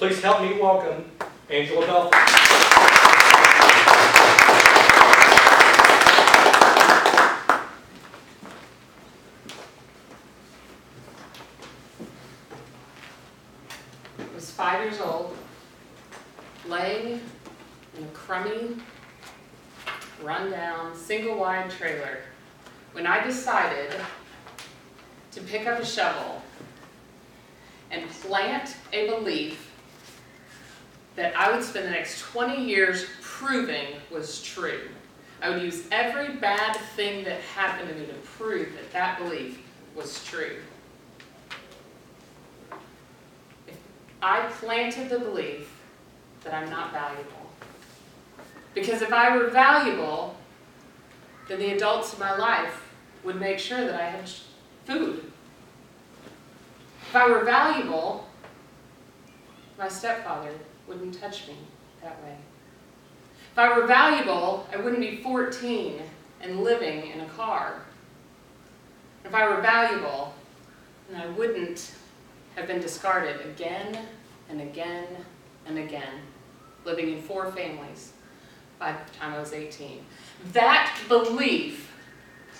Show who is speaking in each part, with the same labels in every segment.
Speaker 1: Please help me welcome Angela Belford.
Speaker 2: I was 5 years old, laying in a crummy, run-down, single-wide trailer when I decided to pick up a shovel and plant a belief that I would spend the next 20 years proving was true. I would use every bad thing that happened to me to prove that that belief was true. I planted the belief that I'm not valuable. Because if I were valuable, then the adults in my life would make sure that I had food. If I were valuable, my stepfather wouldn't touch me that way. If I were valuable, I wouldn't be 14 and living in a car. If I were valuable, then I wouldn't have been discarded again and again and again, living in 4 families by the time I was 18. That belief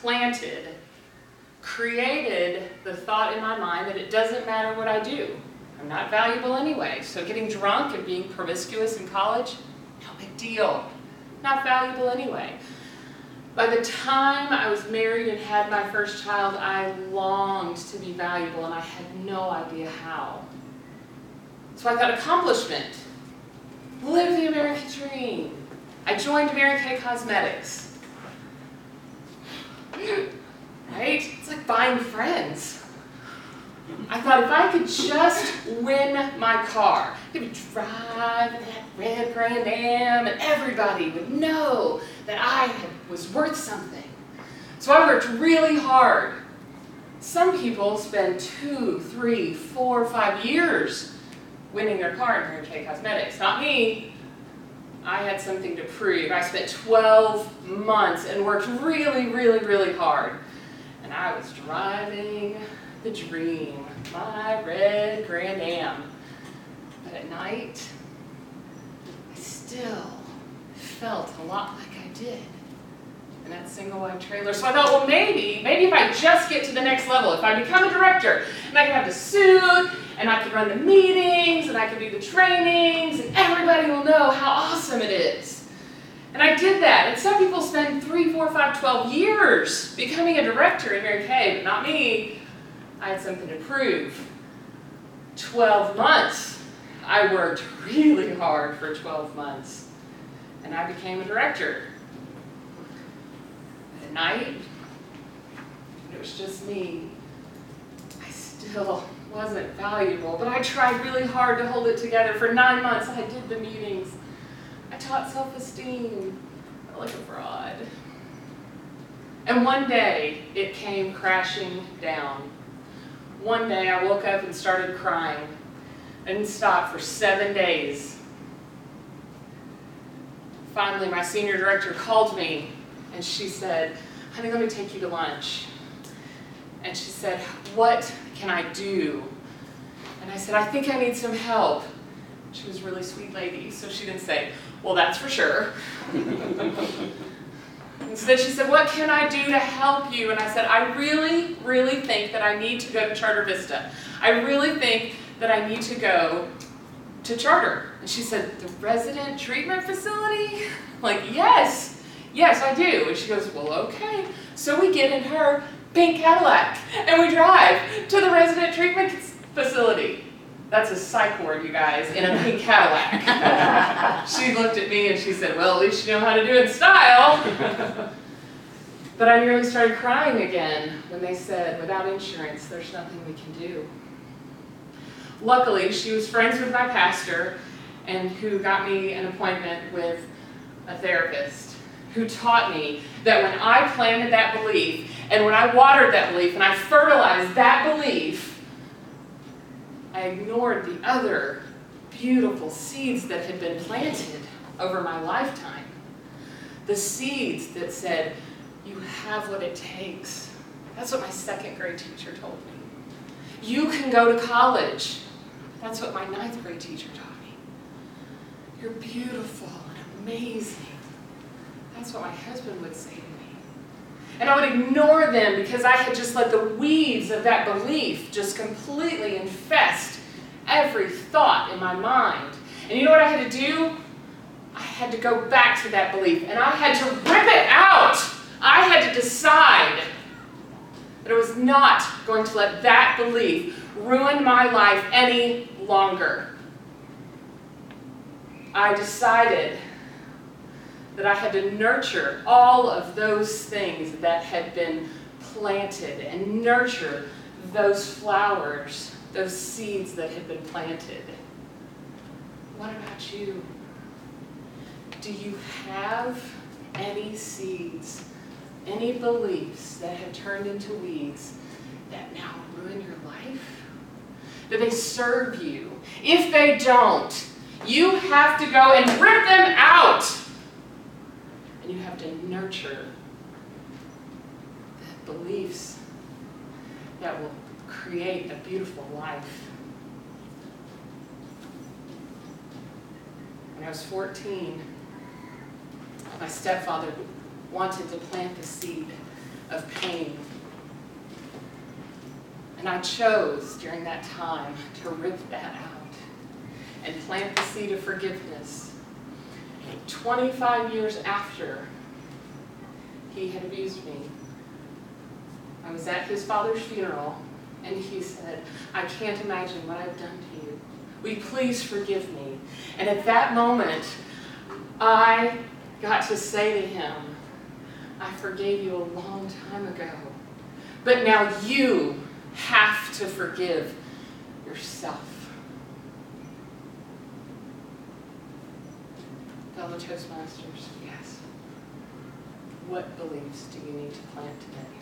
Speaker 2: planted created the thought in my mind that it doesn't matter what I do. I'm not valuable anyway. So getting drunk and being promiscuous in college, no big deal. Not valuable anyway. By the time I was married and had my first child, I longed to be valuable and I had no idea how. So I thought accomplishment. Live the American dream. I joined Mary Kay Cosmetics. Right? It's like buying friends. I thought if I could just win my car, I could drive in that red Grand Am and everybody would know that I was worth something. So I worked really hard. Some people spend 2, 3, 4, 5 years winning their car in Mary Kay Cosmetics. Not me. I had something to prove. I spent 12 months and worked really, really, really hard. And I was driving the dream, my red Grand Am. But at night, I still felt a lot like I did in that single-wide trailer. So I thought, well, maybe if I just get to the next level, if I become a director, and I can have the suit, and I can run the meetings, and I can do the trainings, and everybody will know how awesome it is. And I did that. And some people spend 3, 4, 5, 12 years becoming a director in Mary Kay, but not me. I had something to prove. 12 months. I worked really hard for 12 months. And I became a director. At night, it was just me. I still wasn't valuable, but I tried really hard to hold it together. For 9 months, I did the meetings. I taught self-esteem. I felt like a fraud. And one day, it came crashing down. One day, I woke up and started crying. I didn't stop for 7 days. Finally, my senior director called me, and she said, "Honey, let me take you to lunch." And she said, "What can I do?" And I said, "I think I need some help." She was a really sweet lady, so she didn't say, "Well, that's for sure." Instead, she said, "What can I do to help you?" And I said, "I really, really think that I need to go to Charter Vista. I really think that I need to go to Charter." And she said, "The resident treatment facility?" I'm like, yes, I do. And she goes, "Well, okay." So we get in her pink Cadillac, and we drive to the resident treatment facility. That's a psych ward, you guys, in a pink Cadillac. She looked at me and she said, "Well, at least you know how to do it in style." But I nearly started crying again when they said, "Without insurance, there's nothing we can do." Luckily, she was friends with my pastor, and who got me an appointment with a therapist, who taught me that when I planted that belief, and when I watered that belief, and I fertilized that belief, I ignored the other beautiful seeds that had been planted over my lifetime. The seeds that said, "You have what it takes." That's what my second grade teacher told me. "You can go to college. That's what my 9th grade teacher taught me. You're beautiful and amazing. That's what my husband would say to me. And I would ignore them because I had just let the weeds of that belief just completely infest every thought in my mind. And you know what I had to do? I had to go back to that belief, and I had to rip it out. I had to decide that I was not going to let that belief ruin my life any longer. I decided that I had to nurture all of those things that had been planted and nurture those flowers, those seeds that had been planted. What about you? Do you have any seeds, any beliefs that have turned into weeds that now ruin your life? Do they serve you? If they don't, you have to go and rip them out. And you have to nurture the beliefs that will create a beautiful life. When I was 14, my stepfather wanted to plant the seed of pain. And I chose during that time to rip that out and plant the seed of forgiveness. 25 years after he had abused me, I was at his father's funeral, and he said, "I can't imagine what I've done to you. Will you please forgive me?" And at that moment, I got to say to him, "I forgave you a long time ago, but now you have to forgive yourself." Fellow Toastmasters, yes. What beliefs do you need to plant today?